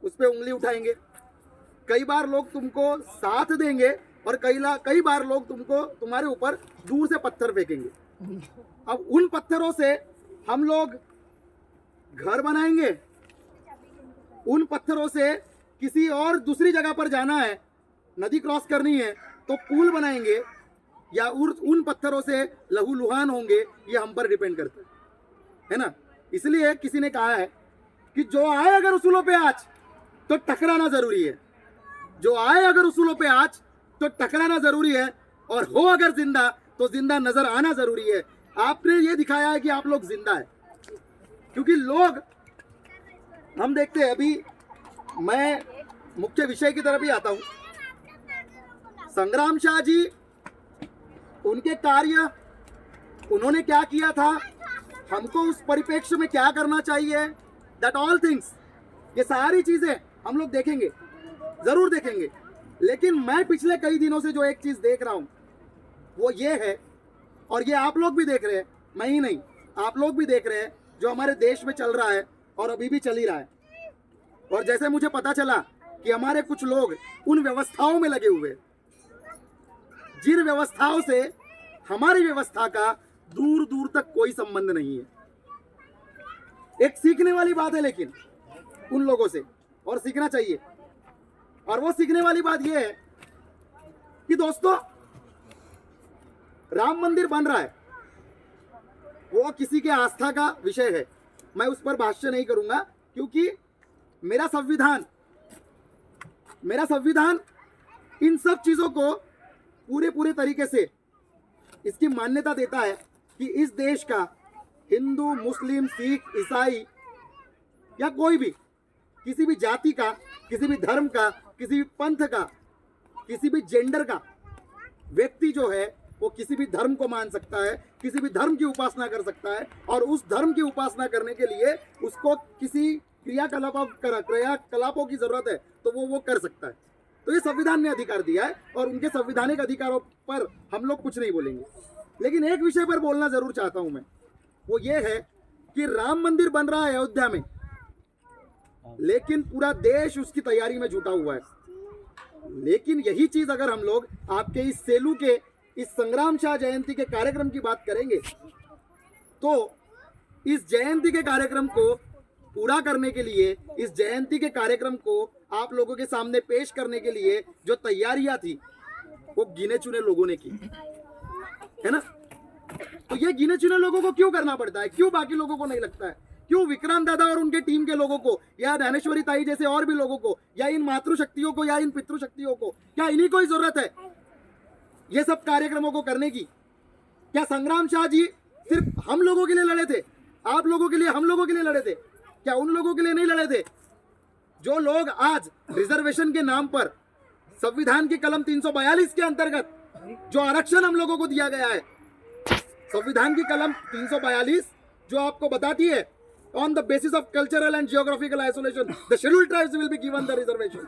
उस पर उंगली उठाएंगे, कई बार लोग तुमको साथ देंगे और कई बार लोग तुमको तुम्हारे ऊपर दूर से पत्थर फेंकेंगे। अब उन पत्थरों से हम लोग घर बनाएंगे, उन पत्थरों से किसी और दूसरी जगह पर जाना है, नदी क्रॉस करनी है तो पुल बनाएंगे, या उन पत्थरों से लहूलुहान होंगे, ये हम पर डिपेंड करता है ना। इसलिए किसी ने कहा है कि जो आए अगर उसूलों पे आज तो टकराना जरूरी है, जो आए अगर उसूलों पे आज तो टकराना जरूरी है, और हो अगर जिंदा तो जिंदा नजर आना जरूरी है। आपने ये दिखाया है कि आप लोग जिंदा है, क्योंकि लोग हम देखते हैं। अभी मैं मुख्य विषय की तरफ ही आता हूं। संग्राम शाह जी, उनके कार्य, उन्होंने क्या किया था, हमको उस परिप्रेक्ष्य में क्या करना चाहिए, दैट ऑल थिंग्स, ये सारी चीजें हम लोग देखेंगे, जरूर देखेंगे। लेकिन मैं पिछले कई दिनों से जो एक चीज देख रहा हूं वो ये है, और ये आप लोग भी देख रहे हैं, मैं ही नहीं, आप लोग भी देख रहे हैं, जो हमारे देश में चल रहा है और अभी भी चल ही रहा है। और जैसे मुझे पता चला कि हमारे कुछ लोग उन व्यवस्थाओं में लगे हुए, जिन व्यवस्थाओं से हमारी व्यवस्था का दूर दूर तक कोई संबंध नहीं है। एक सीखने वाली बात है लेकिन उन लोगों से, और सीखना चाहिए। और वो सीखने वाली बात ये है कि दोस्तों, राम मंदिर बन रहा है, वो किसी के आस्था का विषय है, मैं उस पर भाष्य नहीं करूंगा, क्योंकि मेरा संविधान इन सब चीजों को पूरे तरीके से इसकी मान्यता देता है कि इस देश का हिंदू, मुस्लिम, सिख, ईसाई या कोई भी, किसी भी जाति का, किसी भी धर्म का, किसी भी पंथ का, किसी भी जेंडर का व्यक्ति जो है वो किसी भी धर्म को मान सकता है, किसी भी धर्म की उपासना कर सकता है, और उस धर्म की उपासना करने के लिए उसको किसी क्रियाकलापों की जरूरत है तो वो कर सकता है। तो ये संविधान ने अधिकार दिया है, और उनके संवैधानिक अधिकारों पर हम लोग कुछ नहीं बोलेंगे। लेकिन एक विषय पर बोलना जरूर चाहता हूं मैं, वो ये है कि राम मंदिर बन रहा है अयोध्या में, लेकिन पूरा देश उसकी तैयारी में जुटा हुआ है। लेकिन यही चीज अगर हम लोग आपके इस सेलू के इस संग्राम शाह जयंती के कार्यक्रम की बात करेंगे, तो इस जयंती के कार्यक्रम को पूरा करने के लिए, इस जयंती के कार्यक्रम को आप लोगों के सामने पेश करने के लिए जो तैयारियां थी वो गिने चुने लोगों ने की है ना। तो ये गिने चुने लोगों को क्यों करना पड़ता है, क्यों बाकी लोगों को नहीं लगता है, क्यों विक्रांत दादा और उनके टीम के लोगों को, या ज्ञानेश्वरी ताई जैसे और भी लोगों को, या इन मातृशक्तियों को, या इन पितृशक्तियों को, क्या इन्हीं को ही जरूरत है ये सब कार्यक्रमों को करने की? क्या संग्राम शाह जी सिर्फ हम लोगों के लिए लड़े थे, आप लोगों के लिए, हम लोगों के लिए लड़े थे? क्या उन लोगों के लिए नहीं लड़े थे जो लोग आज रिजर्वेशन के नाम पर संविधान की कलम 342 के अंतर्गत जो आरक्षण हम लोगों को दिया गया है, संविधान की कलम 342 जो आपको बताती है on the basis of cultural and geographical isolation the scheduled tribes will be given the reservation.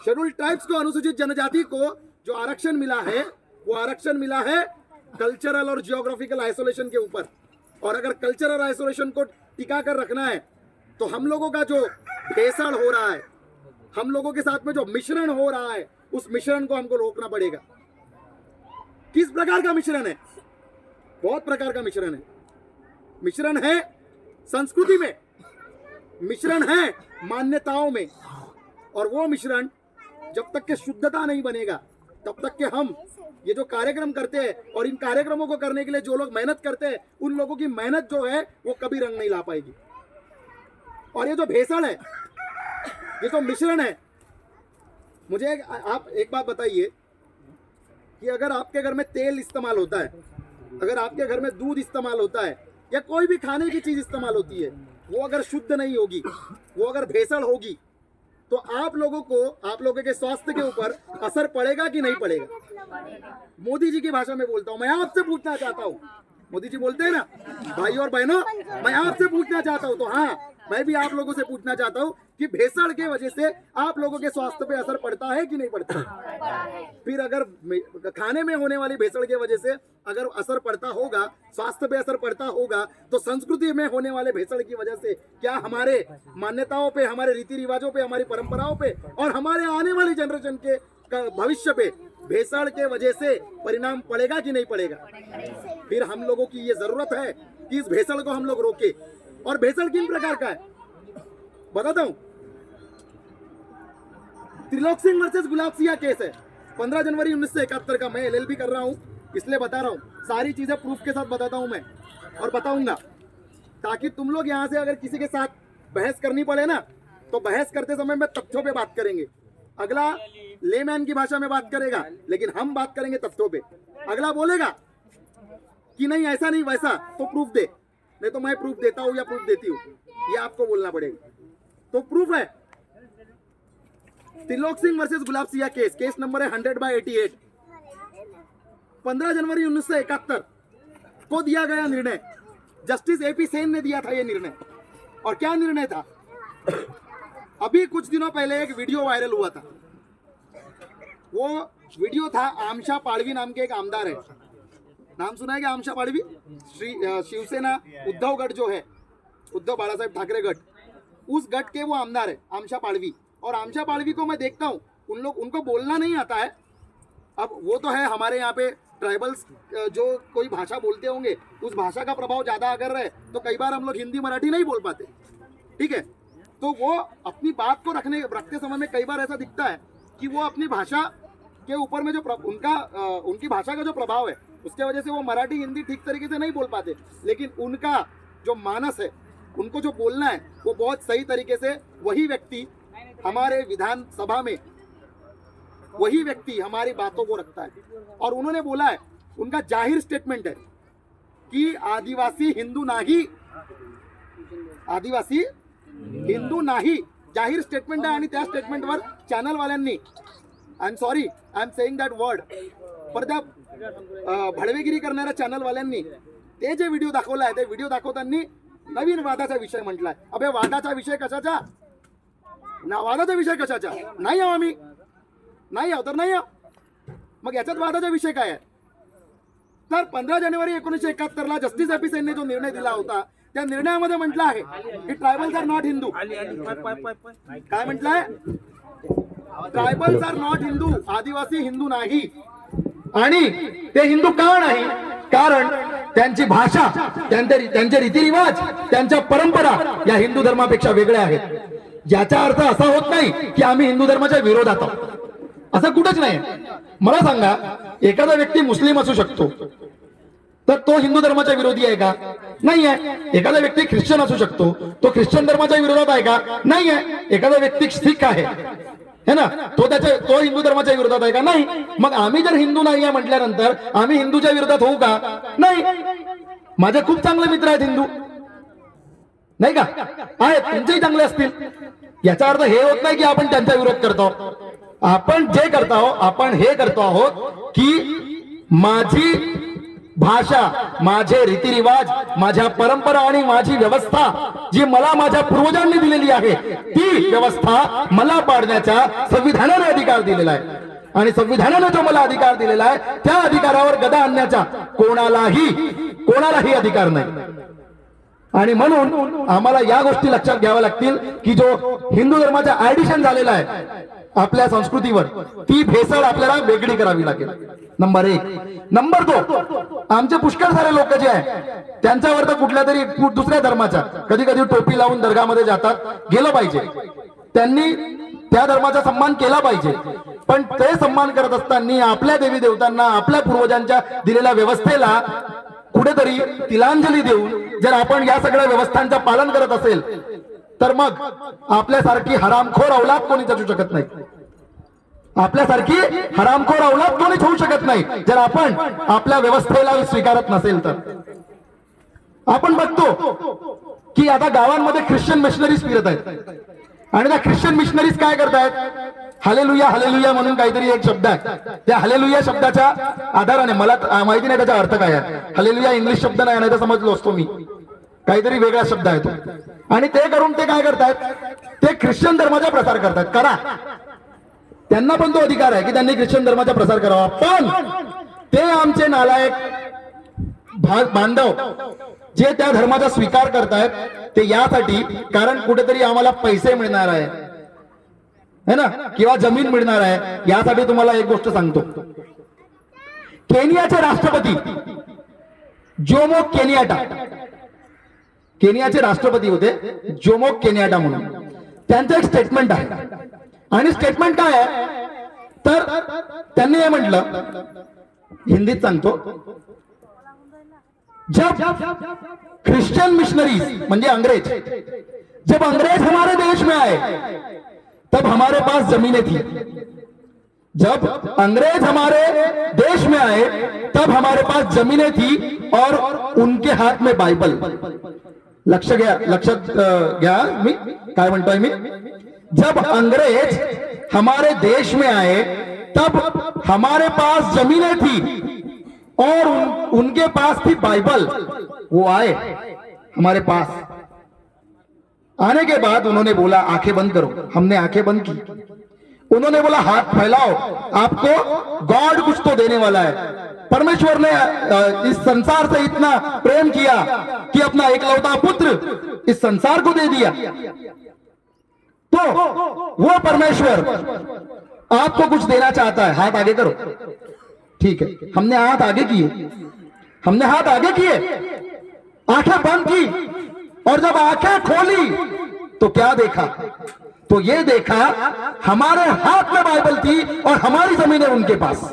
Scheduled tribes को, अनुसूचित जनजाति को जो आरक्षण मिला है, वो आरक्षण मिला है कल्चरल और जियोग्राफिकल आइसोलेशन के ऊपर। और अगर कल्चरल आइसोलेशन को टिका कर रखना है तो हम लोगों का जो भेसड़ हो रहा है, हम लोगों के साथ में जो मिश्रण हो रहा है, उस मिश्रण को हमको रोकना पड़ेगा। किस प्रकार का मिश्रण है? बहुत प्रकार का मिश्रण है। मिश्रण है संस्कृति में, मिश्रण है मान्यताओं में, और वो मिश्रण जब तक के शुद्धता नहीं बनेगा तब तक के हम ये जो कार्यक्रम करते हैं, और इन कार्यक्रमों को करने के लिए जो लोग मेहनत करते हैं, उन लोगों की मेहनत जो है वो कभी रंग नहीं ला पाएगी। और ये जो भेसड़ है, ये जो मिश्रण है, मुझे आप एक बात बताइए कि अगर आपके घर में तेल इस्तेमाल होता है, अगर आपके घर में दूध इस्तेमाल होता है, या कोई भी खाने की चीज इस्तेमाल होती है, वो अगर शुद्ध नहीं होगी, वो अगर भेसड़ होगी, तो आप लोगों के स्वास्थ्य के ऊपर असर पड़ेगा कि नहीं पड़ेगा? मोदी जी की भाषा में बोलता हूं, मैं आपसे पूछना चाहता हूं, मोदी जी बोलते हैं ना, भाई और बहनों, मैं आपसे पूछना चाहता हूं, तो हाँ, मैं भी आप लोगों से पूछना चाहता हूँ कि भेसड़ के वजह से आप लोगों के स्वास्थ्य पे असर पड़ता है कि नहीं पड़ता? फिर अगर खाने में होने वाली भेसड़ के वजह से अगर असर पड़ता होगा, स्वास्थ्य पे असर पड़ता होगा, तो संस्कृति में होने वाले भेसड़ की वजह से क्या हमारे मान्यताओं पे, हमारे रीति रिवाजों पे, हमारी परंपराओं पे और हमारे आने वाली जनरेशन के भविष्य पे भेसड़ के वजह से परिणाम पड़ेगा कि नहीं पड़ेगा? फिर हम लोगों की ये जरूरत है कि इस भेसड़ को हम लोग रोके। और भेसड़ किन प्रकार का है बताता हूं। त्रिलोक सिंह वर्सेस गुलाब सिंह केस है 15 जनवरी 1971 का। मैं एलएलबी कर रहा हूं इसलिए बता रहा हूं, सारी चीजें प्रूफ के साथ बताता हूं मैं और बताऊंगा, ताकि तुम लोग यहां से अगर किसी के साथ बहस करनी पड़े ना, तो बहस करते समय में तथ्यों पे बात करेंगे। अगला लेमैन की भाषा में बात करेगा, लेकिन हम बात करेंगे तथ्यों पे। अगला बोलेगा कि नहीं ऐसा नहीं वैसा, तो प्रूफ दे, नहीं तो मैं प्रूफ देता हूं या प्रूफ देती हूं, ये आपको बोलना पड़ेगा। तो प्रूफ है Trilok Singh versus Gulab Singh case, case number है 100/88। 15 जनवरी 1971 को दिया गया निर्णय, जस्टिस एपी सेन ने दिया था ये निर्णय। और क्या निर्णय था? अभी कुछ दिनों पहले एक वीडियो वायरल हुआ था। वो वीडियो था, आमशा पाड़वी नाम के एक आमदार है, नाम सुना है क्या? आमशा पाड़वी शिवसेना उद्धव गट जो है, उद्धव बाला साहेब ठाकरे गट, उस गट के वो आमदार है आमशा पाड़वी। और आमशा पाड़वी को मैं देखता हूँ, उनको बोलना नहीं आता है। अब वो तो है हमारे यहाँ पे ट्राइबल्स जो कोई भाषा बोलते होंगे, उस भाषा का प्रभाव ज़्यादा अगर रहे तो कई बार हम लोग हिंदी मराठी नहीं बोल पाते, ठीक है? तो वो अपनी बात को रखते समय में कई बार ऐसा दिखता है कि वो अपनी भाषा के ऊपर में जो उनकी भाषा का जो प्रभाव है, उसके वजह से वो मराठी हिंदी ठीक तरीके से नहीं बोल पाते। लेकिन उनका जो मानस है, उनको जो बोलना है, वो बहुत सही तरीके से वही व्यक्ति हमारे विधानसभा में, वही व्यक्ति हमारी बातों को रखता है। और उन्होंने बोला है, उनका जाहिर स्टेटमेंट है कि आदिवासी हिंदू नाही, आदिवासी हिंदू नाही, जाहीर स्टेटमेंट आहे। आणि त्या स्टेटमेंटवर चॅनल वाल्यांनी, I am sorry I am saying that word, पर त्या भडवेगिरी करणाऱ्या चॅनल वाल्यांनी ते जे व्हिडिओ दाखवला आहे, ते व्हिडिओ दाखवताना नवीन वादाचा विषय म्हटलाय। अबे वादाचा विषय कशाचा ना? वादाचा विषय कशाचा? नाही आहो आम्ही, नाही आहो तर नाही आहो, मग याच्यात वादाचा विषय काय आहे? तर 15 जानेवारी 1971 ला जस्टिस एपी सेनने जो निर्णय दिला होता, त्या निर्णयामध्ये म्हटलं आहे की ट्रायबल्स आर नॉट हिंदू। काय म्हटलंय? ट्रायबल्स आर नॉट हिंदू, आदिवासी हिंदू नाही। आणि ते हिंदू का नाही? कारण त्यांची भाषा, त्यांचे रीतिरिवाज, त्यांच्या परंपरा या हिंदू धर्मापेक्षा वेगळ्या आहेत। याचा अर्थ असा होत नाही की आम्ही हिंदू धर्माच्या विरोधात आहोत, असं कुठंच नाही। मला सांगा, एखादा व्यक्ती मुस्लिम असू शकतो, तर तो हिंदू धर्माच्या विरोधी आहे का? नाही आहे। एखादा व्यक्ती ख्रिश्चन असू शकतो, तो ख्रिश्चन धर्माच्या विरोधात आहे का? नाही आहे। एखादा व्यक्ती सिख आहे है ना, तो हिंदू धर्माच्या विरोधात आहे का? नाही। मग आम्ही जर हिंदू नाही आहे म्हटल्यानंतर आम्ही हिंदूच्या विरोधात होऊ का? नाही। माझे खूप चांगले मित्र आहेत हिंदू, नाही का? आहेत, तुमचेही चांगले असतील। याचा अर्थ हे होत नाही की आपण त्यांचा विरोध करतो। आपण जे करतो आहोत, आपण हे करतो आहोत की माझी भाषा, माझे रीतिरिवाज, माझ्या परंपरा आणि माझी व्यवस्था जी मला माझ्या पूर्वजांनी दिलेली आहे, ती व्यवस्था मला पाडण्याचा संविधानाने अधिकार दिलेला आहे। आणि संविधानाने जो मला अधिकार दिलेला आहे, त्या अधिकारावर गदा आणण्याचा कोणालाही अधिकार नाही। आणि म्हणून आम्हाला या गोष्टी लक्षात घ्याव्या लागतील की जो हिंदू धर्माचा ऍडिशन झालेला आहे आपल्या संस्कृतीवर, ती भेसळ आपल्याला वेगळी करावी लागेल, नंबर 1। नंबर 2, आमचे पुष्कळ सारे लोक जे आहे त्यांच्यावर तर कुठल्या तरी दुसऱ्या धर्माच्या कधी कधी टोपी लावून दर्गामध्ये जातात, गेलं पाहिजे, त्यांनी त्या धर्माचा सन्मान केला पाहिजे। पण ते सन्मान करत असताना आपल्या देवी देवतांना, आपल्या पूर्वजांच्या दिलेल्या व्यवस्थेला कुठेतरी तिलांजली देऊन जर आपण या सगळ्या व्यवस्थांचं पालन करत असेल, तर मग आपल्यासारखी हरामखोर औलाद कोणीच असू शकत नाही। आपल्यासारखी हरामखोर औलाद कोणीच होऊ शकत नाही जर आपण आपल्या व्यवस्थेला स्वीकारत नसेल तर। आपण बघतो की आता गावांमध्ये ख्रिश्चन मिशनरीज फिरत आहेत, आणि त्या ख्रिश्चन मिशनरीज काय करतायत? हालेलुया हालेलुया म्हणून काहीतरी एक शब्द आहे, त्या हालेलुया शब्दाच्या आधाराने, मला माहिती नाही त्याचा अर्थ काय आहे, हालेलुया इंग्लिश शब्द नाही, नाही तर समजलो असतो मी, काहीतरी वेगळा शब्द आहे तो, आणि ते करून ते काय करतायत, ते ख्रिश्चन धर्माचा प्रसार करतात. करा, त्यांना पण तो अधिकार आहे की त्यांनी ख्रिश्चन धर्माचा प्रसार करावा. पण ते आमचे नालायक बांधव जे त्या धर्माचा स्वीकार करतायत ते यासाठी, कारण कुठेतरी आम्हाला पैसे मिळणार आहे ना, किंवा जमीन मिळणार आहे. यासाठी तुम्हाला एक गोष्ट सांगतो, केनियाचे राष्ट्रपती जोमो केनियाटा, केनियाचे राष्ट्रपती होते जोमो केनियाटा म्हणून, त्यांचं एक स्टेटमेंट आहे. आणि स्टेटमेंट काय आहे तर त्यांनी हे म्हटलं, हिंदीत सांगतो, जब क्रिश्चियन मिशनरीज म्हणजे अंग्रेज, जब अंग्रेज हमारे देश में आए तब हमारे पास जमीनें थी. जब अंग्रेज हमारे देश में आए तब हमारे पास जमीनें थी और उनके हाथ में बाइबल. लक्षात घ्या मी काय म्हणतोय मी. जब अंग्रेज हमारे देश में आए तब हमारे पास जमीनें थी और उनके पास थी बाइबल. वो आए हमारे पास, आने के बाद उन्होंने बोला आंखें बंद करो. हमने आंखें बंद की. उन्होंने बोला हाथ फैलाओ, आपको गॉड कुछ तो देने वाला है. परमेश्वर ने इस संसार से इतना प्रेम किया कि अपना एकलौता पुत्र इस संसार को दे दिया. तो वो परमेश्वर आपको कुछ देना चाहता है. हाथ आगे करो. ठीक है, हमने हाथ आगे किए, हमने हाथ आगे किए, आंखें बंद की, और जब आंखें खोली तो क्या देखा, तो ये देखा हमारे हाथ में बाइबल थी और हमारी जमीनें उनके पास.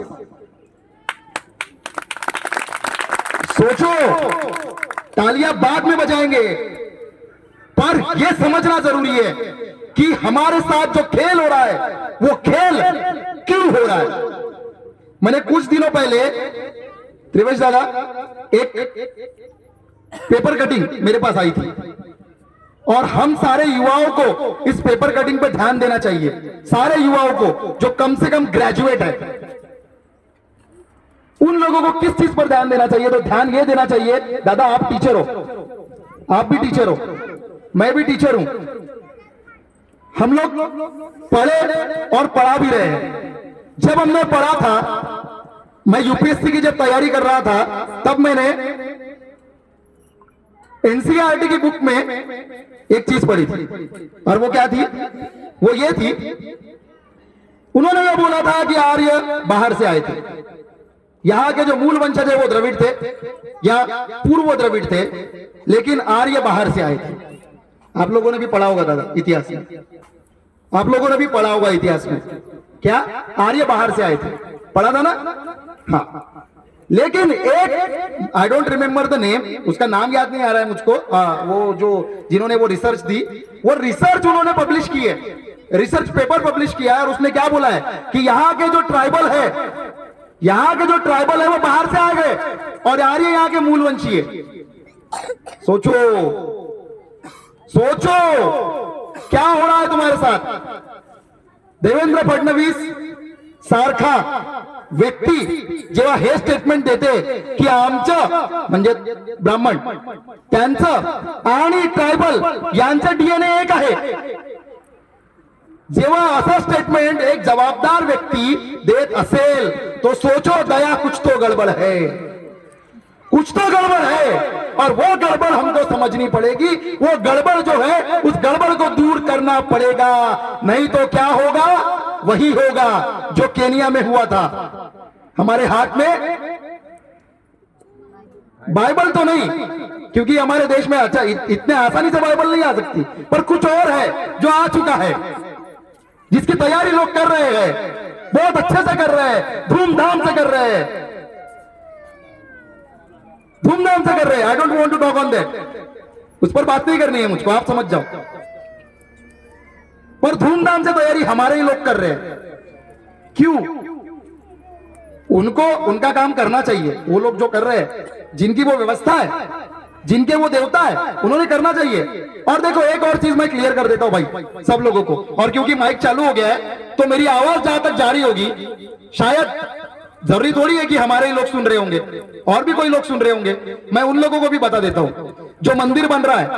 सोचो, तालियां बाद में बजाएंगे, पर यह समझना जरूरी है कि हमारे साथ जो खेल हो रहा है वो खेल क्यों हो रहा है. मैंने कुछ दिनों पहले, त्रिवेश दादा, एक पेपर कटिंग मेरे पास आई थी, और हम सारे युवाओं को इस पेपर कटिंग पर ध्यान देना चाहिए. सारे युवाओं को जो कम से कम ग्रेजुएट है, उन लोगों को किस चीज पर ध्यान देना चाहिए, तो ध्यान ये देना चाहिए, दादा आप टीचर हो, आप भी टीचर हो, मैं भी टीचर हूं, हम लोग पढ़े और पढ़ा भी रहे हैं. जब हमने पढ़ा था, मैं यूपीएससी की जब तैयारी कर रहा था, तब मैंने एनसीईआरटी की बुक में एक चीज पढ़ी थी, और वो क्या थी, वो ये थी, उन्होंने ये बोला था कि आर्य बाहर से आए थे, यहां के जो मूल वंशज है वो द्रविड़ थे या पूर्व द्रविड़ थे, लेकिन आर्य बाहर से आए थे. आप लोगों ने भी पढ़ा होगा दादा इतिहास में, आप लोगों ने भी पढ़ा होगा इतिहास में, क्या आर्य बाहर से आए थे, पढ़ा था ना. हाँ, लेकिन एक, I don't remember the name, उसका नाम याद नहीं आ रहा है मुझको, वो जो जिन्होंने वो रिसर्च दी, वो रिसर्च उन्होंने पब्लिश की है, रिसर्च पेपर पब्लिश किया है, और उसने क्या बोला है कि यहाँ के जो ट्राइबल है, यहाँ के जो ट्राइबल है वो बाहर से आ गए और आर्य यहाँ के मूलवंशी है. सोचो सोचो क्या हो रहा है तुम्हारे साथ. देवेंद्र फडणवीस सारखा व्यक्ती जेव्हा हे स्टेटमेंट देते की आमचं म्हणजे ब्राह्मण, त्यांचं आणि ट्रायबल यांचं डीएनए एक आहे, जेव्हा असं स्टेटमेंट एक जबाबदार व्यक्ती देत असेल तो सोचो दया, कुछ तो गड़बड़ है, कुछ तो गड़बड़ है, और वो गड़बड़ हमको समझनी पड़ेगी. वो गड़बड़ जो है उस गड़बड़ को दूर करना पड़ेगा, नहीं तो क्या होगा, वही होगा जो केनिया में हुआ था. हमारे हाथ में बाइबल तो नहीं, क्योंकि हमारे देश में अच्छा इतने आसानी से बाइबल नहीं आ सकती, पर कुछ और है जो आ चुका है, जिसकी तैयारी लोग कर रहे हैं, बहुत अच्छे से कर रहे हैं, धूमधाम से कर रहे हैं, धूमधाम से कर रहे हैं. I don't want to talk on that, उस पर बात नहीं करनी है मुझको, आप समझ जाओ, पर धूमधाम से तैयारी हमारे ही लोग कर रहे हैं. क्यों? उनको उनका काम करना चाहिए, वो लोग जो कर रहे हैं, जिनकी वो व्यवस्था है, जिनके वो देवता है, उन्होंने करना चाहिए. और देखो एक और चीज मैं क्लियर कर देता हूं भाई सब लोगों को, और क्योंकि माइक चालू हो गया है तो मेरी आवाज जहां तक जा रही होगी, शायद जरूरी थोड़ी है कि हमारे ही लोग सुन रहे होंगे, और भी कोई लोग सुन रहे होंगे। मैं उन लोगों को भी बता देता हूं, जो मंदिर बन रहा है,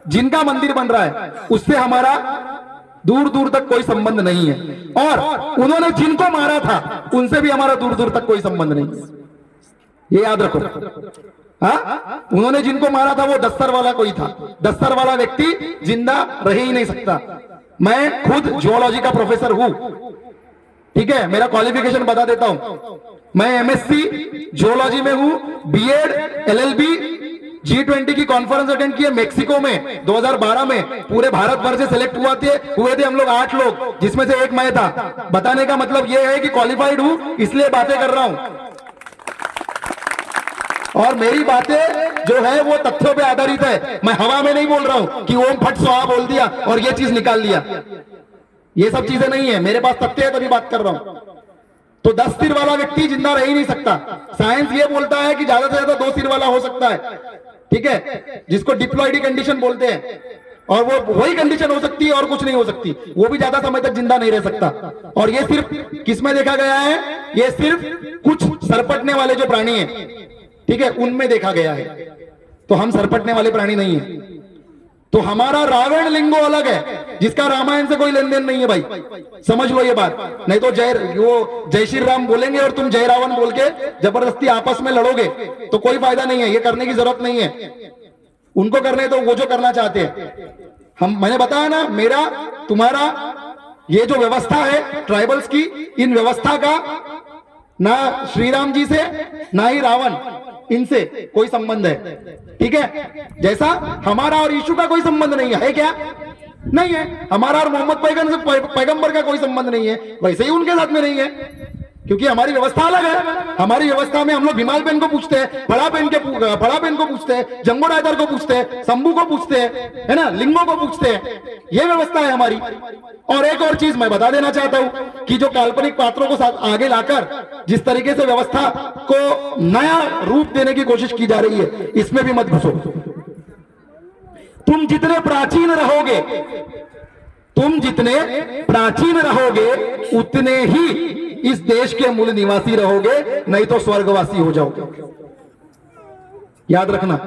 जिनका मंदिर बन रहा है, उससे हमारा दूर दूर तक कोई संबंध नहीं है, और उन्होंने जिनको मारा था उनसे भी हमारा दूर दूर तक कोई संबंध नहीं है, ये याद रखो। हाँ, उन्होंने जिनको मारा था वो दस्तर वाला कोई था, दस्तर वाला व्यक्ति जिंदा रह ही नहीं सकता। मैं खुद जियोलॉजी का प्रोफेसर हूं, ठीक है, मेरा क्वालिफिकेशन बता देता हूं। मैं एमएससी जियोलॉजी में हूं, बीएड, एलएलबी, G20 की कॉन्फ्रेंस अटेंड की है मेक्सिको में 2012 में, पूरे भारत भर से सिलेक्ट हुए थे हम लोग 8 लोग, जिसमें से एक मैं था। बताने का मतलब यह है कि क्वालिफाइड हूं, इसलिए बातें कर रहा हूं, और मेरी बातें जो है वो तथ्यों पे आधारित है। मैं हवा में नहीं बोल रहा हूं कि ओम फट स्वाहा बोल दिया और ये चीज निकाल लिया, ये सब चीजें नहीं है, मेरे पास तथ्य है तभी बात कर रहा हूं। तो 10 सिर वाला व्यक्ति जिंदा रह ही नहीं सकता। साइंस ये बोलता है कि ज्यादा से ज्यादा 2 सिर वाला हो सकता है, ठीक है, जिसको डिप्लॉयडी कंडीशन बोलते हैं, और वो वही कंडीशन हो सकती है और कुछ नहीं हो सकती, वो भी ज्यादा समय तक जिंदा नहीं रह सकता। और ये सिर्फ किसमें देखा गया है? ये सिर्फ कुछ सरपटने वाले जो प्राणी हैं, ठीक है, उनमें देखा गया है। तो हम सरपटने वाले प्राणी नहीं है। तो हमारा रावण लिंगो अलग है, जिसका रामायण से कोई लेन देन नहीं है भाई, समझ लो ये बात। नहीं तो जय श्री राम बोलेंगे और तुम जय रावण बोल के जबरदस्ती आपस में लड़ोगे तो कोई फायदा नहीं है, ये करने की जरूरत नहीं है। उनको करने दो वो जो करना चाहते हैं। मैंने बताया ना, मेरा तुम्हारा ये जो व्यवस्था है ट्राइबल्स की, इन व्यवस्था का ना श्री राम जी से ना ही रावण, इनसे कोई संबंध है, ठीक है। जैसा हमारा और यीशु का कोई संबंध नहीं है क्या? नहीं है। हमारा और मोहम्मद पैगंबर का कोई संबंध नहीं है, वैसे ही उनके साथ में नहीं है, क्योंकि हमारी व्यवस्था अलग है। हमारी व्यवस्था में हम लोग भीमाल बहन को पूछते हैं, फड़ा बहन को पूछते हैं, जंगो रायदार को पूछते हैं, शंभू को पूछते हैं, है ना, लिंगों को पूछते हैं। ये व्यवस्था है हमारी। और एक और चीज मैं बता देना चाहता हूं कि जो काल्पनिक पात्रों को साथ आगे लाकर जिस तरीके से व्यवस्था को नया रूप देने की कोशिश की जा रही है, इसमें भी मत घुसो। तुम जितने प्राचीन रहोगे, उतने ही इस देश के मूल निवासी रहोगे, नहीं तो स्वर्गवासी हो जाओगे। याद रखना,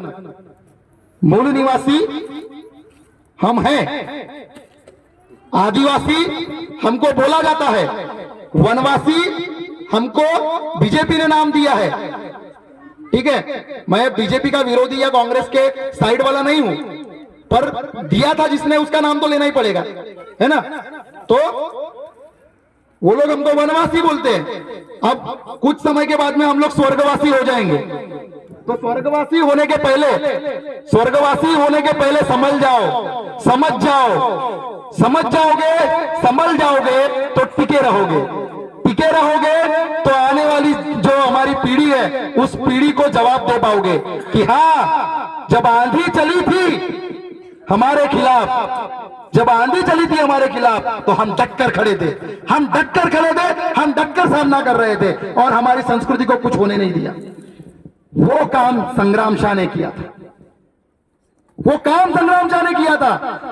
मूल निवासी हम हैं, आदिवासी हमको बोला जाता है, वनवासी हमको बीजेपी ने नाम दिया है, ठीक है। मैं बीजेपी का विरोधी या कांग्रेस के साइड वाला नहीं हूं, पर दिया था जिसने उसका नाम तो लेना ही पड़ेगा, है ना। तो वो लोग हमको वनवासी बोलते हैं। अब कुछ समय के बाद में हम लोग स्वर्गवासी हो जाएंगे। तो स्वर्गवासी होने के पहले समझ जाओगे, समझ जाओगे तो टिके रहोगे तो आने वाली जो हमारी पीढ़ी है उस पीढ़ी को जवाब दे पाओगे कि हाँ, जब आंधी चली थी हमारे खिलाफ, तो हम डटकर खड़े थे, हम डटकर सामना कर रहे थे, और हमारी संस्कृति को कुछ होने नहीं दिया। वो काम संग्राम शाह ने किया था।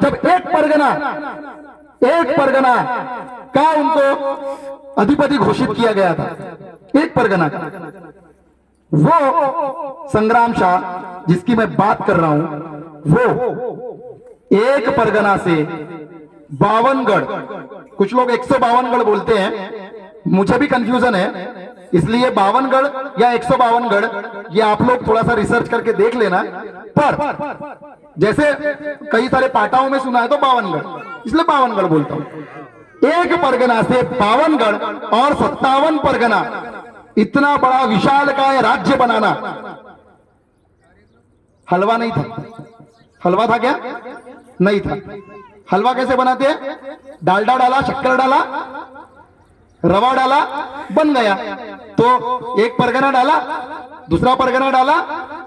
जब एक परगना का उनको अधिपति घोषित किया गया था, एक परगना का, वो संग्राम शाह जिसकी मैं बात कर रहा हूं, वो एक परगना से 52गढ़, कुछ लोग 152गढ़ बोलते हैं, मुझे भी कंफ्यूजन है, इसलिए 52गढ़ या 152गढ़ ये आप लोग थोड़ा सा रिसर्च करके देख लेना। पर जैसे कई सारे पाटाओं में सुना है तो 52गढ़, इसलिए 52गढ़ बोलता हूं। एक परगना से 52गढ़ और 57 परगना, इतना बड़ा विशालकाय राज्य बनाना हलवा नहीं था। हलवा था क्या? नहीं था। हलवा कैसे बनाते हैं? डालडा डाला, शक्कर डाला, रवा डाला, बन गया। तो एक परगना डाला, दूसरा परगना डाला,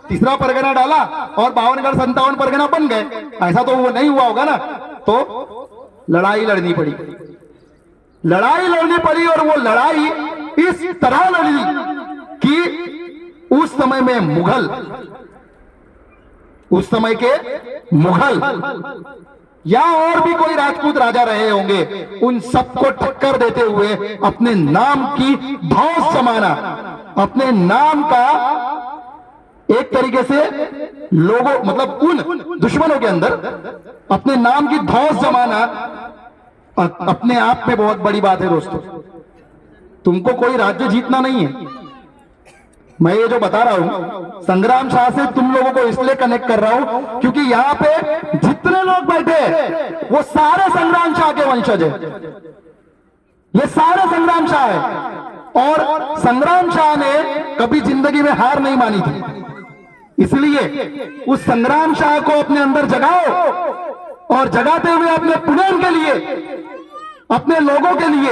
तीसरा परगना डाला, और 52गढ़ 57 परगना बन गए। ऐसा तो वो नहीं हुआ होगा ना। तो लड़ाई लड़नी पड़ी, और वो लड़ाई इस तरह लड़ी कि उस समय में मुगल या और भी कोई राजपूत राजा रहे होंगे, उन सबको टक्कर देते हुए अपने नाम की धौंस जमाना, अपने नाम का एक तरीके से लोगों मतलब उन दुश्मनों के अंदर अपने नाम की धौंस जमाना अपने आप में बहुत बड़ी बात है दोस्तों। तुमको कोई राज्य जीतना नहीं है। मैं ये जो बता रहा हूं संग्राम शाह से तुम लोगों को इसलिए कनेक्ट कर रहा हूं क्योंकि यहां पे जितने लोग बैठे हैं वो सारे संग्राम शाह के वंशज है। ये सारे संग्राम शाह है और संग्राम शाह ने कभी जिंदगी में हार नहीं मानी थी। इसलिए उस संग्राम शाह को अपने अंदर जगाओ और जगाते हुए अपने पुनर् के लिए, अपने लोगों के लिए,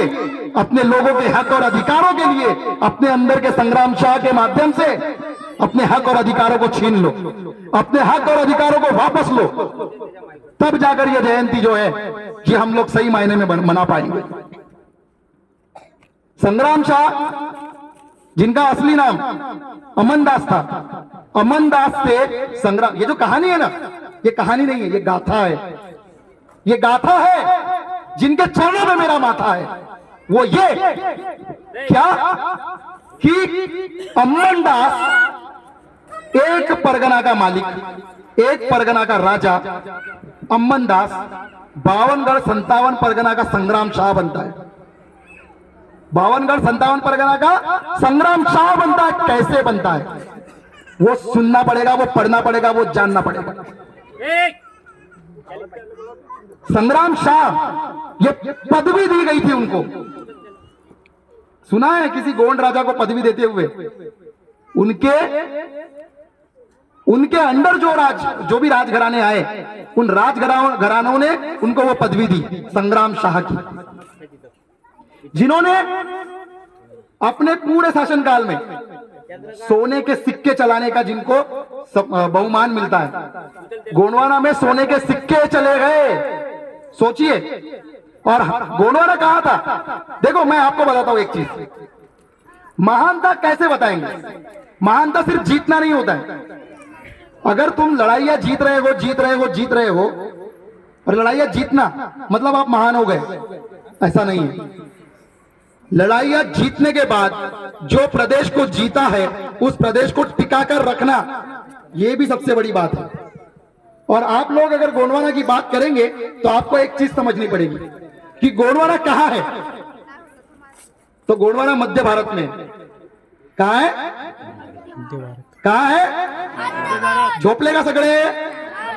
अपने लोगों के हक और अधिकारों के लिए अपने अंदर के संग्राम शाह के माध्यम से अपने हक और अधिकारों को छीन लो, अपने हक और अधिकारों को वापस लो। तब जाकर यह जयंती जो है ये हम लोग सही मायने में मना पाएंगे। संग्राम शाह जिनका असली नाम अमनदास था, अमनदास से संग्राम, ये जो कहानी है ना, ये कहानी नहीं है, ये गाथा है। ये गाथा है जिनके चरणों में मेरा माथा है। वो ये क्या कि अम्मनदास एक परगना का मालिक, एक परगना का राजा अम्मनदास 52गढ़ 57 परगना का संग्राम शाह बनता है। 52गढ़ 57 परगना का संग्राम शाह बनता है। कैसे बनता है वो सुनना पड़ेगा, वो पढ़ना पड़ेगा, वो जानना पड़ेगा। संग्राम शाह ये पदवी दी गई थी उनको। सुना है किसी गोंड राजा को पदवी देते हुए? उनके अंडर जो भी राजघराने आए, उन राजघरानों ने उनको वो पदवी दी संग्राम शाह की, जिन्होंने अपने पूरे शासनकाल में सोने के सिक्के चलाने का जिनको बहुमान मिलता है। गोंडवाना में सोने के सिक्के चले गए, सोचिए। और गोंडवाना कहा था, देखो मैं आपको बताता हूं एक चीज, महानता कैसे बताएंगे? महानता सिर्फ जीतना नहीं होता है। अगर तुम लड़ाइयां जीत रहे हो और लड़ाइयां जीतना मतलब आप महान हो गए, ऐसा नहीं है। लड़ाइयां जीतने के बाद जो प्रदेश को जीता है उस प्रदेश को टिकाकर रखना, यह भी सबसे बड़ी बात है। और आप लोग अगर गोंडवाना की बात करेंगे तो आपको एक चीज समझनी पड़ेगी कि गोंडवाना कहां है। तो गोंडवाना मध्य भारत में कहां है? कहां है? झोपले का सगळे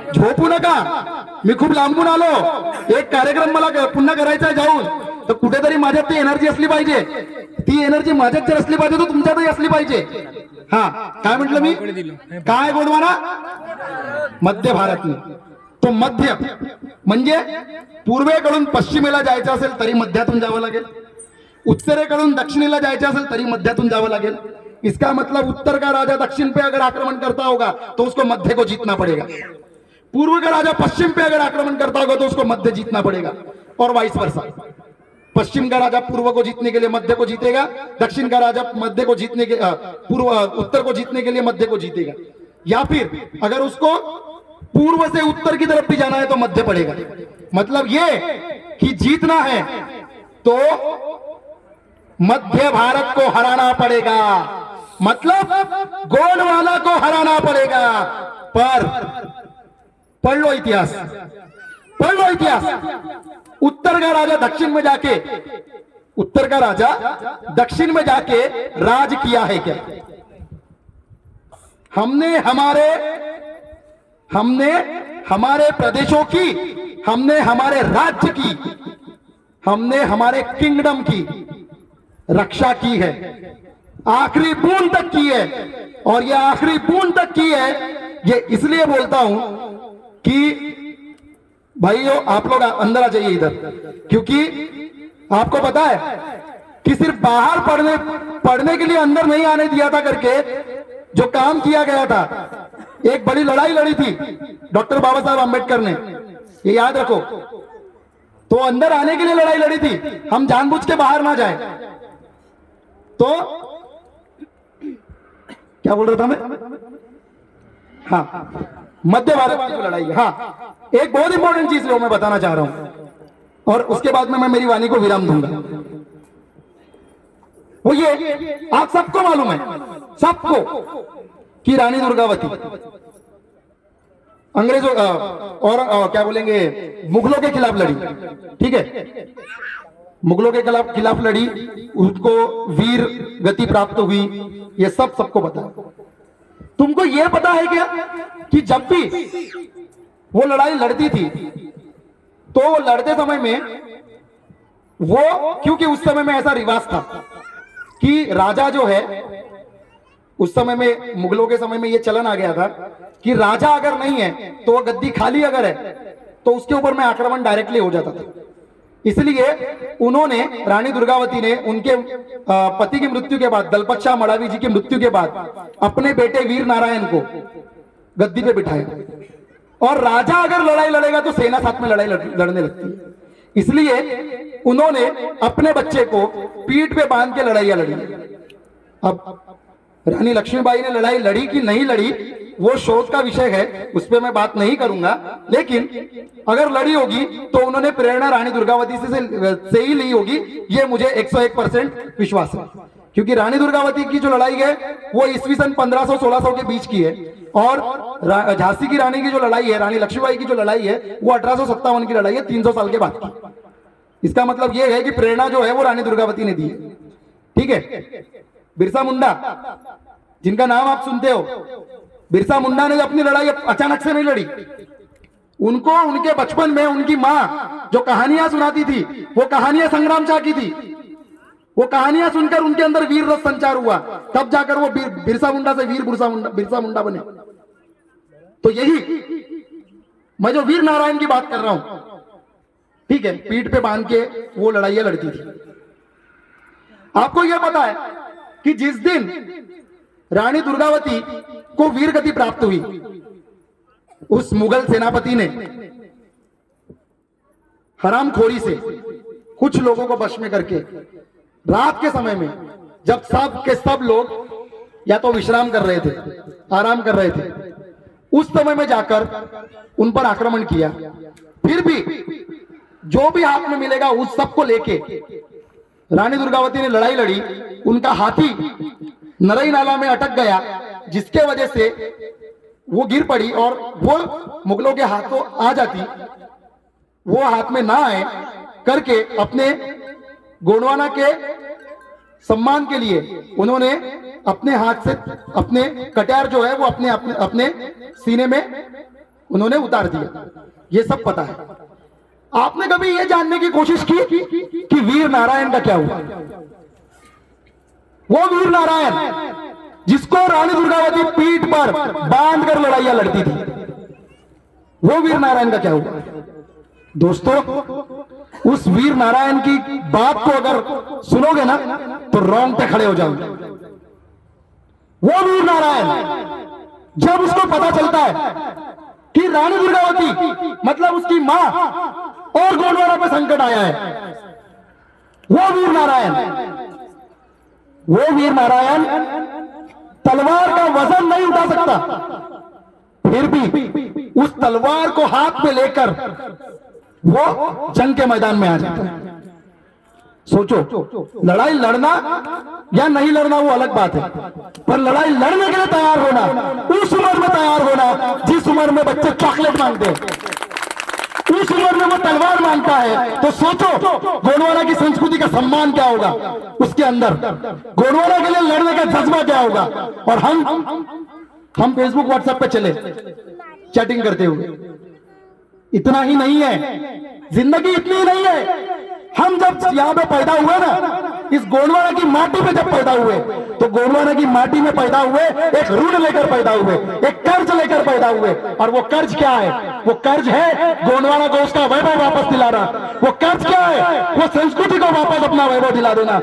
झोपू नका, मी खूप लांबून आलो, एक कार्यक्रम मला पुन्हा करायचा आहे जाऊन, तर कुठेतरी माझ्यात ती एनर्जी असली पाहिजे। ती एनर्जी माझ्यात जर असली पाहिजे तो तुमच्यातही असली पाहिजे। हा काय म्हटलं मी? काय गोंडवाना? मध्य भारत में। तो मध्य म्हणजे पूर्वेकडून पश्चिमेला जायचं असेल तरी मध्यातून जावं लागेल, उत्तरेकडून दक्षिणेला जायचं असेल तरी मध्यातून जावं लागेल। इसका मतलब उत्तर का राजा दक्षिण पे अगर आक्रमण करता होगा तो उसको मध्य को जीतना पड़ेगा, पूर्व का राजा पश्चिम पे अगर आक्रमण करता होगा तो उसको मध्य जीतना पड़ेगा, और वाइस वर्सा। पश्चिम का राजा पूर्व को जीतने के लिए मध्य को जीतेगा, दक्षिण का राजा मध्य को जीतने के उत्तर को जीतने के लिए मध्य को जीतेगा। या फिर अगर उसको पूर्व से उत्तर की तरफ भी जाना है तो मध्य पड़ेगा। मतलब ये कि जीतना है तो मध्य भारत को हराना पड़ेगा, मतलब गोंडवाना को हराना पड़ेगा। पर पढ़ लो इतिहास, पढ़ लो इतिहास। उत्तर का राजा दक्षिण में जाके, उत्तर का राजा दक्षिण में जाके राज किया है क्या? हमने हमारे प्रदेशों की, हमने हमारे राज्य की, हमने हमारे किंगडम की रक्षा की है, आखिरी बूंद तक की है। और ये आखिरी बूंद तक की है, ये इसलिए बोलता हूं कि भाइयों आप लोग अंदर आ जाइए इधर, क्योंकि आपको पता है कि सिर्फ बाहर पढ़ने के लिए अंदर नहीं आने दिया था करके जो काम किया गया था, एक बड़ी लड़ाई लड़ी थी डॉक्टर बाबा साहब आंबेडकर ने, ये याद रखो। तो अंदर आने के लिए लड़ाई लड़ी थी, हम जानबूझ के बाहर ना जाए। तो क्या बोल रहा था मैं? हाँ, मध्य भारत की जो लड़ाई है, हाँ एक बहुत इंपॉर्टेंट चीज है वो मैं बताना चाह रहा हूं और उसके बाद में मैं मेरी वाणी को विराम दूंगा। वो ये आप सबको मालूम है, सबको, कि रानी दुर्गावती अंग्रेजों और क्या बोलेंगे मुगलों के खिलाफ लड़ी, ठीक है, मुगलों के खिलाफ लड़ी, उसको वीर गति प्राप्त हुई, ये सब सबको पता है। तुमको यह पता है क्या कि जब भी वो लड़ाई लड़ती थी तो लड़ते समय में वो, क्योंकि उस समय में ऐसा रिवाज था कि राजा जो है, उस समय में मुगलों के समय में ये चलन आ गया था कि राजा अगर नहीं है तो वो गद्दी खाली अगर है तो उसके ऊपर में आक्रमण डायरेक्टली हो जाता था। इसलिए उन्होंने, रानी दुर्गावती ने उनके पति की मृत्यु के बाद, दलपत मड़ावी जी की मृत्यु के बाद अपने बेटे वीर नारायण को गद्दी पे बिठाया और राजा अगर लड़ाई लड़ेगा तो सेना साथ में लड़ाई लड़ने लगती है। इसलिए उन्होंने अपने बच्चे को पीठ पे बांध के लड़ाइयां लड़ी। अब रानी लक्ष्मीबाई ने लड़ाई लड़ी कि नहीं लड़ी वो शोध का विषय है, उस पर मैं बात नहीं करूंगा, लेकिन अगर लड़ी होगी तो उन्होंने प्रेरणा रानी दुर्गावती से ही ली होगी, ये मुझे 101% विश्वास है। क्योंकि रानी दुर्गावती की जो लड़ाई है वो ईस्वी सन 1500-1600 के बीच की है और झांसी की रानी की जो लड़ाई है, रानी लक्ष्मीबाई की जो लड़ाई है वो 1857 की लड़ाई है, 300 साल के बाद की। इसका मतलब ये है कि प्रेरणा जो है वो रानी दुर्गावती ने दी है, ठीक है। बिरसा मुंडा जिनका नाम आप सुनते हो, बिरसा मुंडा ने अपनी लड़ाई अचानक से नहीं लड़ी, उनको उनके बचपन में उनकी मां जो कहानियां सुनाती थी वो कहानियां संग्राम चा की थी, वो कहानियां सुनकर उनके अंदर वीर रस संचार हुआ, तब जाकर वो बिरसा मुंडा से वीर बिरसा मुंडा बने। तो यही मैं जो वीर नारायण की बात कर रहा हूं, ठीक है, पीठ पे बांध के वो लड़ाइयां लड़ती थी। आपको यह पता है कि जिस दिन रानी दुर्गावती को वीर गति प्राप्त हुई, उस मुगल सेनापति ने हरामखोरी से कुछ लोगों को वश में करके रात के समय में, जब सब के सब लोग या तो विश्राम कर रहे थे, आराम कर रहे थे, उस समय में जाकर उन पर आक्रमण किया। फिर भी जो भी हाथ में मिलेगा उस सबको लेके रानी दुर्गावती ने लड़ाई लड़ी। उनका हाथी नरई नाला में अटक गया, जिसके वजह से वो गिर पड़ी और वो मुगलों के हाथों आ जाती, वो हाथ में ना आए करके अपने गोंडवाना के सम्मान के लिए उन्होंने अपने हाथ से अपने कटार जो है वो अपने अपने अपने सीने में उन्होंने उतार दिया। ये सब पता है। आपने कभी ये जानने की कोशिश की कि वीर नारायण का क्या हुआ? वो वीर नारायण जिसको रानी दुर्गावती पीठ पर बांध कर लड़ाइयां लड़ती थी, वो वीर नारायण का क्या हुआ? दोस्तों, उस वीर नारायण की बात को अगर सुनोगे ना तो रोंगटे खड़े हो जाओगे। वो वीर नारायण जब उसको पता चलता है कि रानी दुर्गावती मतलब उसकी मां और गोंडवाना पे संकट आया है, वो वीर नारायण तलवार का वजन नहीं उठा सकता, फिर भी उस तलवार को हाथ में लेकर वो जंग के मैदान में आ जाता है। सोचो, लड़ाई लड़ना या नहीं लड़ना वो अलग बात है, पर लड़ाई लड़ने के लिए तैयार होना, उस उम्र में तैयार होना जिस उम्र में बच्चे चॉकलेट मांगते हैं, उस उम्र में वो तलवार मांगता है। तो सोचो गोंडवाना की संस्कृति का सम्मान क्या होगा उसके अंदर, गोंडवाना के लिए लड़ने का जज्बा क्या होगा। और हम फेसबुक व्हाट्सएप पे चले चैटिंग करते हुए, इतना ही नहीं है, जिंदगी इतनी ही नहीं है। हम जब यहां पे पैदा हुए ना, इस गोंडवाना की माटी पे जब पैदा हुए, तो गोंडवाना की माटी में पैदा हुए एक ऋण लेकर पैदा हुए, एक कर्ज लेकर पैदा हुए। और वो कर्ज क्या है? वो कर्ज है गोंडवाना को उसका वैभव वापस दिलाना। वो कर्ज क्या है? वो संस्कृति को वापस अपना वैभव दिला देना।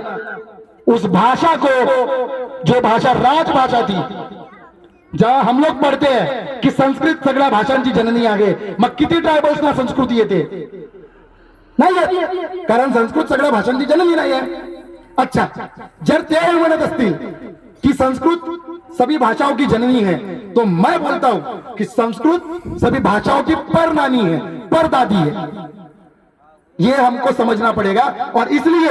उस भाषा को, जो भाषा राजभाषा थी, जहां हम लोग पढ़ते हैं की संस्कृत सगळ्या भाषांची जननी आहे, मग किती ट्रायबल्सना संस्कृती येते? नाही, कारण संस्कृत सगळ्या भाषांची जननी नाही आहे। अच्छा, जर ते म्हणत असतील की संस्कृत सभी भाषाओं की जननी है, तो मैं बोलता हूं कि संस्कृत सभी भाषाओं की परनानी है, परदादी है। ये हमको समझना पड़ेगा। और इसलिए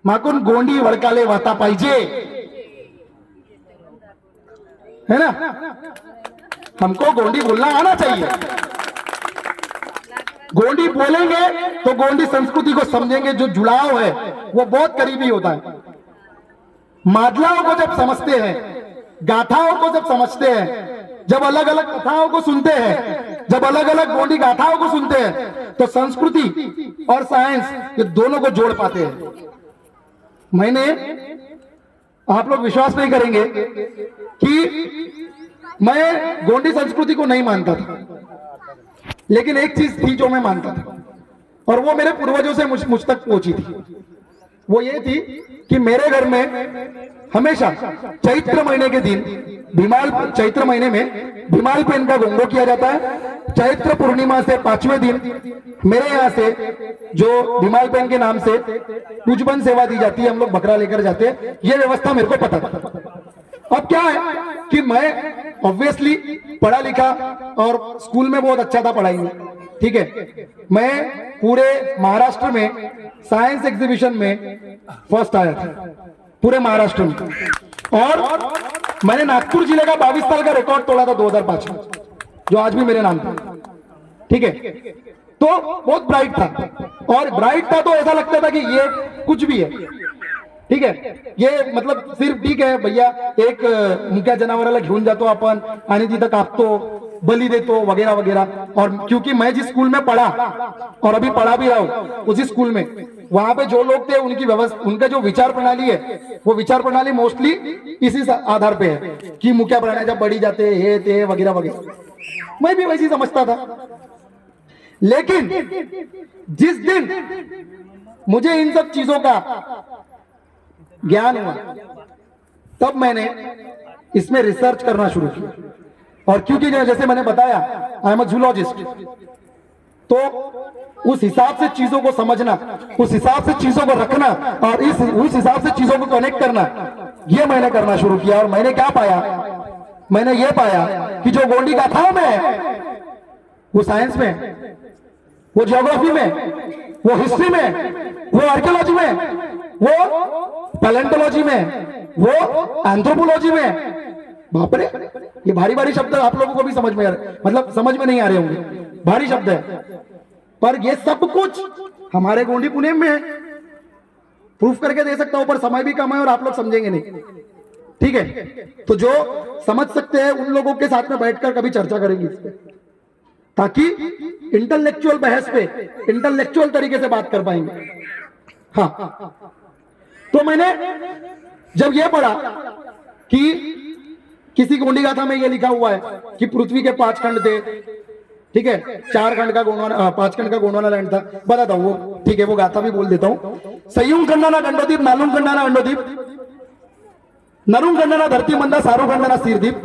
माकुन गोंडी वड़काले वाता पाइजे, है ना, हमको गोंडी बोलना आना चाहिए। गोंडी बोलेंगे तो गोंडी संस्कृति को समझेंगे, जो जुड़ाव है वो बहुत करीबी होता है। मादलाओं को जब समझते हैं, गाथाओं को जब समझते हैं, जब अलग अलग कथाओं को सुनते हैं, जब अलग अलग गोंडी गाथाओं को सुनते हैं, तो संस्कृति और साइंस ये दोनों को जोड़ पाते हैं। मैंने, आप लोग विश्वास नहीं करेंगे कि मैं गोंडी संस्कृति को नहीं मानता था, लेकिन एक चीज थी जो मैं मानता था, और वो मेरे पूर्वजों से मुझ तक पहुंची थी। वो ये थी कि मेरे घर में हमेशा चैत्र महीने के दिन चैत्र महीने में भीमाल पेन का गोंगो किया जाता है। चैत्र पूर्णिमा से 5वें दिन मेरे यहाँ से जो भीमाल पेन के नाम से पूजपन सेवा दी जाती है, हम लोग बकरा लेकर जाते हैं। ये व्यवस्था मेरे को पता था। अब क्या है कि मैं ऑब्वियसली पढ़ा लिखा और स्कूल में बहुत अच्छा था पढ़ाई में, ठीक है। मैं पूरे महाराष्ट्र में साइंस एग्जीबिशन में फर्स्ट आया था, पूरे महाराष्ट्र में। और मैंने नागपुर जिले का 22 साल का रिकॉर्ड तोड़ा था 2005 में, जो आज भी मेरे नाम था, ठीक है। तो बहुत ब्राइट था, और ब्राइट था तो ऐसा लगता था कि ये कुछ भी है, ठीक है। ये मतलब सिर्फ ठीक है भैया, एक मुक्या जनावराला घेऊन जातो आपण आणि तिथं कापतो, बलि देतो वगैरह वगैरह। और क्योंकि मैं जिस स्कूल में पढ़ा और अभी पढ़ा भी रहा हूं उसी स्कूल में, वहां पे जो लोग थे उनकी व्यवस्था, उनका जो विचार प्रणाली है वो विचार प्रणाली मोस्टली इसी आधार पे है कि मुक्या प्राण्या जब बढ़ी जाते हे ते वगैरह वगैरह। मैं भी वैसी समझता था, लेकिन जिस दिन मुझे इन सब चीजों का ज्ञान हुआ, तब मैंने इसमें रिसर्च करना शुरू किया। और क्योंकि जैसे मैंने बताया, आई एम अ जूलॉजिस्ट, तो उस हिसाब से चीजों को समझना, उस हिसाब से चीजों को रखना और उस हिसाब से चीजों को कनेक्ट करना, ये मैंने करना शुरू किया। और मैंने क्या पाया, मैंने ये पाया कि जो गोंडी गाथाओं में है वो साइंस में, वो ज्योग्राफी में, वो हिस्ट्री में, वो आर्कियोलॉजी में, वो पैलेंटोलॉजी में, वो एंथ्रोपोलॉजी में। बाप रे, ये भारी भारी शब्द आप लोगों को भी समझ में मतलब समझ में नहीं आ रहे होंगे, भारी शब्द है, पर ये सब कुछ हमारे गोंडी पुणे में है। प्रूफ करके दे सकता हूं, पर समय भी कम है और आप लोग समझेंगे नहीं, ठीक है। तो जो समझ सकते हैं उन लोगों के साथ में बैठकर कभी चर्चा करेंगे इस पे, ताकि इंटेलेक्चुअल बहस पे इंटेलेक्चुअल तरीके से बात कर पाएंगे। हाँ, तो मैंने जब यह पढ़ा कि किसी गोंडी गाथा में यह लिखा हुआ है कि पृथ्वी के 5 खंड थे, ठीक है, 4 खंड का गोंडवाना, 5 खंड का गोंडवाना लैंड था, बताता हूं वो, ठीक है, वो गाथा भी बोल देता हूं। सयुंग खंडाना गंडोदीप, नालुंग खंडाना अंडोदीप, नरुंग खंडाना धरती मंदा, सारू खंडाना सीरदीप,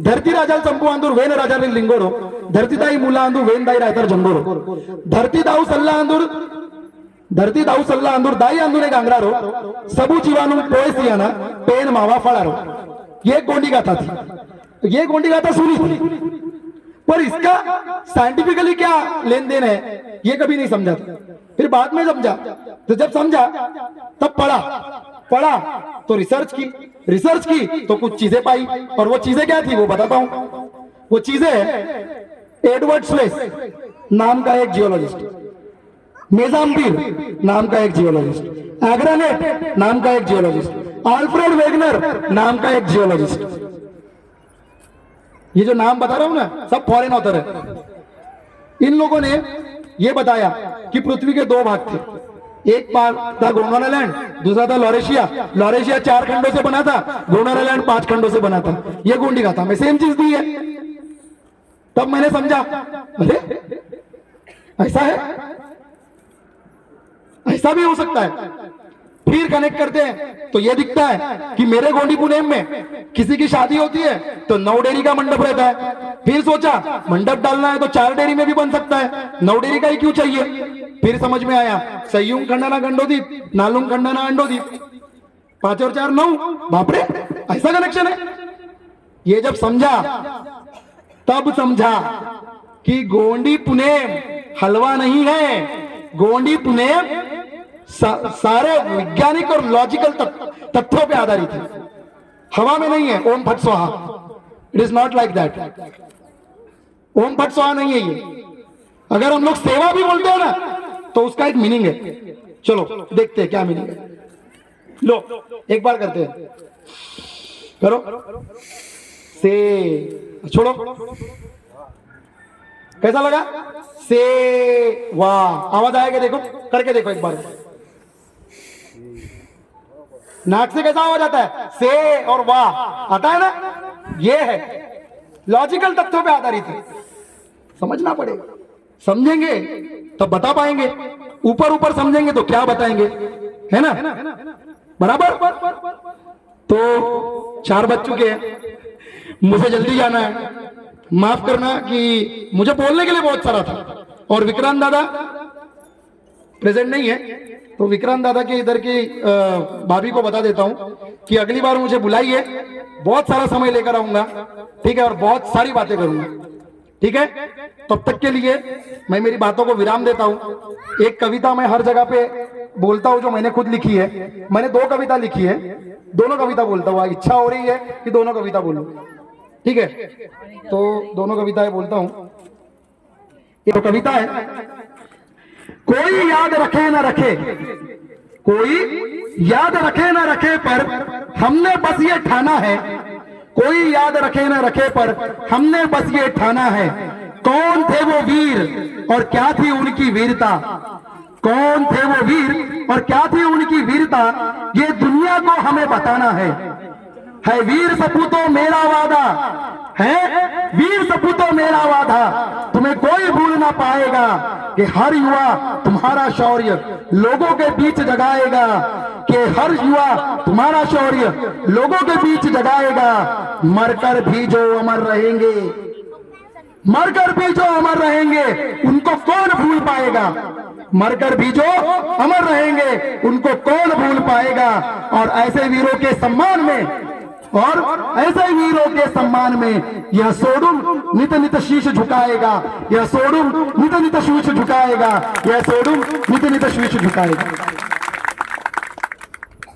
धरती राजाल चंपू आंदूर, वेन राजा लिंगोरो, धरती दाई मुला आंदूर, वेन दाई रायतर जंगोरो, धरती दाऊ सल्ला आंदूर, दाई आंदूर गांगरारो, सबू जीवाणु पोएसियाना, पेन मावा फड़ारो। ये गोंडी गाथा थी, ये गोंडी गाथा सुनी थी, पर इसका साइंटिफिकली क्या लेन देन है ये कभी नहीं समझा था। फिर बाद में समझा, तो जब समझा तब पढ़ा तो रिसर्च की तो कुछ चीजें पाई, और वो चीजें क्या थी वो बताता हूं। वो चीजें एडवर्ड स्लेस नाम का एक जियोलॉजिस्ट, मेजाम्पीर नाम का एक जियोलॉजिस्ट, एग्रानेट नाम का एक जियोलॉजिस्ट, अल्फ्रेड वेगनर नाम का एक जियोलॉजिस्ट, ये जो नाम बता रहा हूं ना सब फॉरेन ऑथर है। इन लोगों ने ये बताया कि पृथ्वी के 2 भाग थे, एक पार्ट था गोंडवाना लैंड, दूसरा था लॉरेशिया। लॉरेशिया 4 खंडों से बना था, गोंडवाना लैंड 5 खंडों से बना था। ये गोंडी गाथा में सेम चीज दी है। तब मैंने समझा, अरे ऐसा है, ऐसा भी हो सकता है। फिर कनेक्ट करते हैं तो यह दिखता है कि मेरे गोंडी पुणे में किसी की शादी होती है तो 9 डेरी का मंडप रहता है। फिर सोचा मंडप डालना है तो 4 डेरी में भी बन सकता है, 9 डेरी का ही क्यों चाहिए। फिर समझ में आया, सयुंग खंडाना गंडोदीप, नालुंग खंडाना अंडोदीप, 5 और 4 9, बापरे ऐसा कनेक्शन है। ये जब समझा तब समझा कि गोंडी पुनेम हलवा नहीं है, गोंडी पुनेम सारे वैज्ञानिक और लॉजिकल तथ्यों पे आधारित है, हवा में नहीं है। ओम फट स्वाहा, it is not like that. ओम फट स्वाहा नहीं है ये। अगर हम लोग सेवा भी बोलते हैं ना तो उसका एक मीनिंग है। चलो देखते हैं क्या मीनिंग है। लो एक बार करते हैं, करो से, छोड़ो, कैसा लगा? से वाह, आवाज आएगा, देखो करके देखो एक बार। नाक से कैसा आवाज आता है? से और वाह आता है ना। ये है लॉजिकल तथ्यों पे आधारित है, समझना पड़ेगा। समझेंगे तब बता पाएंगे, ऊपर ऊपर समझेंगे तो क्या बताएंगे, है ना? बराबर। तो 4 बज चुके हैं, मुझे जल्दी जाना है। माफ करना कि मुझे बोलने के लिए बहुत सारा था, और विक्रांत दादा प्रेजेंट नहीं है, तो विक्रांत दादा के इधर की भाभी को बता देता हूं कि अगली बार मुझे बुलाइए, बहुत सारा समय लेकर आऊंगा, ठीक है, और बहुत सारी बातें करूंगा, ठीक है। तब तक के लिए मैं मेरी बातों को विराम देता हूं। एक कविता मैं हर जगह पे बोलता हूं जो मैंने खुद लिखी है। मैंने 2 कविता लिखी है, दोनों कविता बोलता हूं। इच्छा हो रही है कि दोनों कविता बोलूं, ठीक है, तो दोनों कविताएं बोलता हूं। एक कविता है, कोई याद रखे ना रखे, कोई याद रखे ना रखे पर हमने बस ये ठाना है, कोई याद रखे ना रखे पर हमने बस ये ठाना है, कौन थे वो वीर और क्या थी उनकी वीरता, कौन थे वो वीर और क्या थी उनकी वीरता, ये दुनिया को हमें बताना है वीर सपूतों मेरा वादा, है वीर सपूतों मेरा वादा, तुम्हें कोई भूल ना पाएगा कि हर युवा तुम्हारा शौर्य लोगों के बीच जगाएगा, कि हर युवा तुम्हारा शौर्य लोगों के बीच जगाएगा, मरकर भी जो अमर रहेंगे, मरकर भी जो अमर रहेंगे उनको कौन भूल पाएगा, मरकर भी जो अमर रहेंगे उनको कौन भूल पाएगा। और ऐसे वीरों के सम्मान में, और ऐसे वीरों के सम्मान में यह सोडुम नित नित शीश झुकाएगा, यह सोडुम नित नित शीश झुकाएगा, यह सोडुम नित नित शीश झुकाएगा।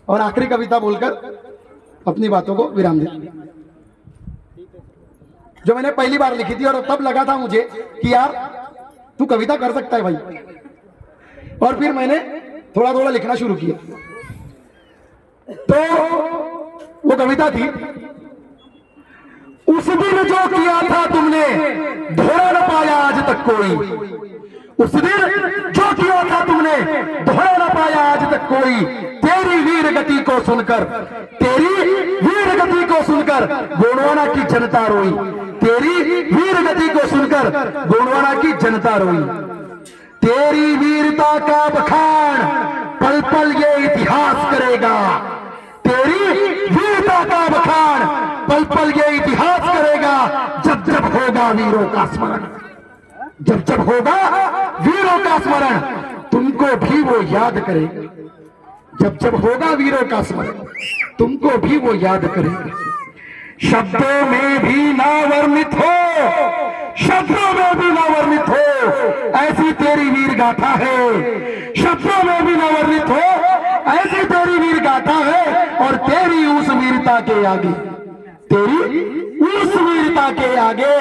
और आखिरी कविता बोलकर अपनी बातों को विराम दे, जो मैंने पहली बार लिखी थी, और तब लगा था मुझे कि यार तू कविता कर सकता है भाई, और फिर मैंने थोड़ा थोड़ा लिखना शुरू किया। तो वो कविता थी, उस दिन जो किया था तुमने दोहरा न पाया आज तक कोई, उस दिन जो किया था तुमने दोहरा न पाया आज तक कोई, तेरी वीर गति को सुनकर, तेरी वीर गति को सुनकर गोंडवाना की जनता रोई, तेरी वीर गति को सुनकर गोंडवाना की जनता रोई, तेरी वीरता का बखान पल पल ये इतिहास करेगा, तेरी वीरता का बखान पल पल ये इतिहास करेगा, जब जब होगा वीरों का स्मरण, जब जब होगा वीरों का स्मरण तुमको भी वो याद करेगा, जब जब होगा वीरों का स्मरण तुमको भी वो याद करेगा। शब्दों में भी ना वर्णित हो, शब्दों में भी ना वर्णित हो, ऐसी तेरी वीर गाथा है, शब्दों में भी ना वर्णित हो, ऐसी तेरी वीर गाथा है। और तेरी उस वीरता के आगे, तेरी उस वीरता के आगे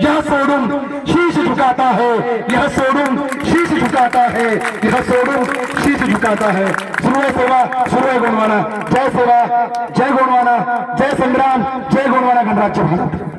यह सोडुम शीश झुकाता है, यह सोडुम शीश झुकाता है, यह सोडुम शीश झुकाता है। सुरवे सेवा, सुरवे गोंडवाना, जय सेवा, जय गोंडवाना, जय संग्राम, जय गोंडवाना गणराज्य भारत।